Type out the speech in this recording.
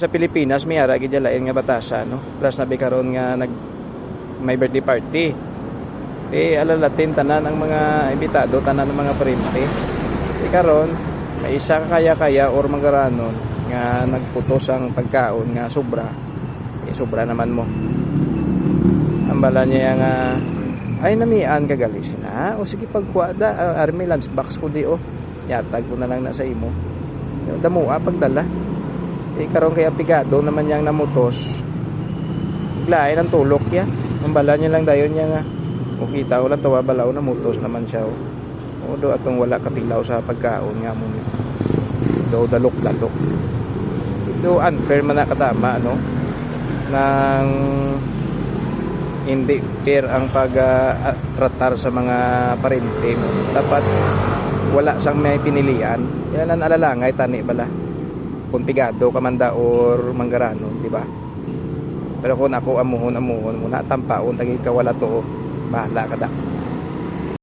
Sa Pilipinas may ara gid lain nga batasan no. Plus na karon nga may birthday party. Alalatin tanan ang mga imbitado, tanan ang mga parente. Karon may isa ka kaya or magaranon nga nagputos ang pagkaon nga sobra. Sobra naman mo. Ang bala niya nga ay namian kagalis na o sige pagkuada army lunch box ko di yatag ko na lang na sa imo. Damua pagdala. Karon kaya pigado naman yang namutos. Biglain ang tulok ya. Ang bala niya lang dayon niya nga. O kita ko lang tawa balaw na mutos naman siya. O do atong wala katilaw sa pagkaon nga mo. Do dalok-dalok. Ito unfair man na katama no. Nang hindi fair ang pag-tratar sa mga parente mo. Dapat wala sang may pinilian. Yan ang alalangay tani bala. Kung pigado kamanda or manggaranon, di ba? Pero kung ako amuhon muna tampaon tagid ka wala to, bahala ka da.